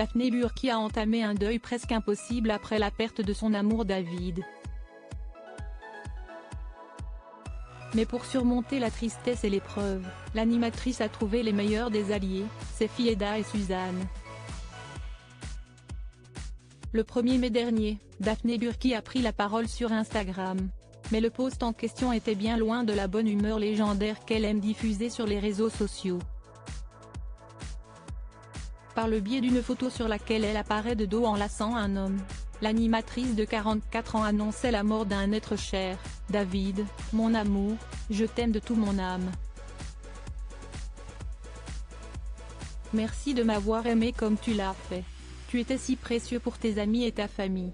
Daphné Burki a entamé un deuil presque impossible après la perte de son amour David. Mais pour surmonter la tristesse et l'épreuve, l'animatrice a trouvé les meilleurs des alliés, ses filles Eda et Suzanne. Le 1er mai dernier, Daphné Burki a pris la parole sur Instagram. Mais le post en question était bien loin de la bonne humeur légendaire qu'elle aime diffuser sur les réseaux sociaux. Par le biais d'une photo sur laquelle elle apparaît de dos enlaçant un homme, l'animatrice de 44 ans annonçait la mort d'un être cher. « David, mon amour, je t'aime de tout mon âme. Merci de m'avoir aimé comme tu l'as fait. Tu étais si précieux pour tes amis et ta famille.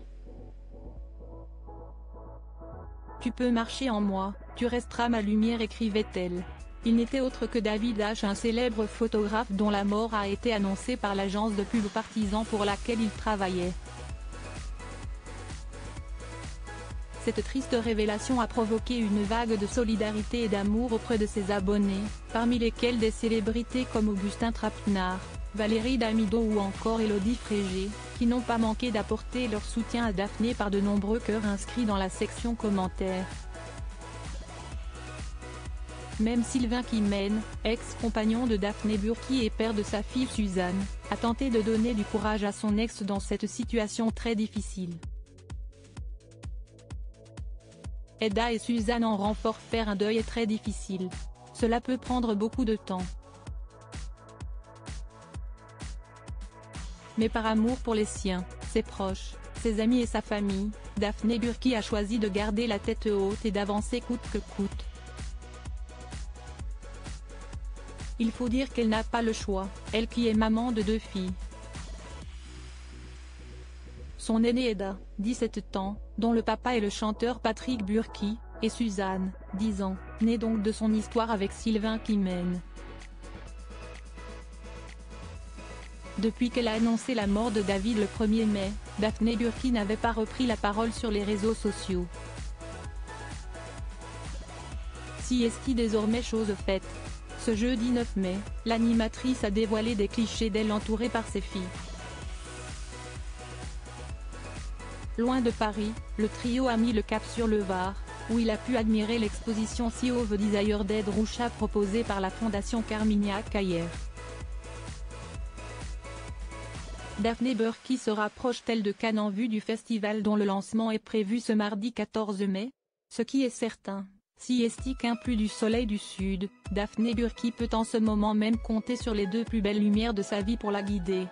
Tu peux marcher en moi, tu resteras ma lumière », écrivait-elle. Il n'était autre que David H, un célèbre photographe dont la mort a été annoncée par l'agence de pub Partisan pour laquelle il travaillait. Cette triste révélation a provoqué une vague de solidarité et d'amour auprès de ses abonnés, parmi lesquels des célébrités comme Augustin Trapenard, Valérie Damido ou encore Élodie Frégé, qui n'ont pas manqué d'apporter leur soutien à Daphné par de nombreux cœurs inscrits dans la section commentaires. Même Sylvain Kimène, ex-compagnon de Daphné Burki et père de sa fille Suzanne, a tenté de donner du courage à son ex dans cette situation très difficile. Eda et Suzanne en renfort. Faire un deuil est très difficile. Cela peut prendre beaucoup de temps. Mais par amour pour les siens, ses proches, ses amis et sa famille, Daphné Burki a choisi de garder la tête haute et d'avancer coûte que coûte. Il faut dire qu'elle n'a pas le choix, elle qui est maman de 2 filles. Son aînée Eda, 17 ans, dont le papa est le chanteur Patrick Burki, et Suzanne, 10 ans, née donc de son histoire avec Sylvain Kimène. Depuis qu'elle a annoncé la mort de David le 1er mai, Daphné Burki n'avait pas repris la parole sur les réseaux sociaux. Si est-il désormais chose faite. Ce jeudi 9 mai, l'animatrice a dévoilé des clichés d'elle entourée par ses filles. Loin de Paris, le trio a mis le cap sur le Var, où il a pu admirer l'exposition See of the Desire d'Ed Ruscha proposée par la fondation Carmignac-Caillère. Daphné Burki se rapproche-t-elle de Cannes en vue du festival dont le lancement est prévu ce mardi 14 mai? Ce qui est certain, si est-il qu'un plus du soleil du sud, Daphné Burki peut en ce moment même compter sur les 2 plus belles lumières de sa vie pour la guider.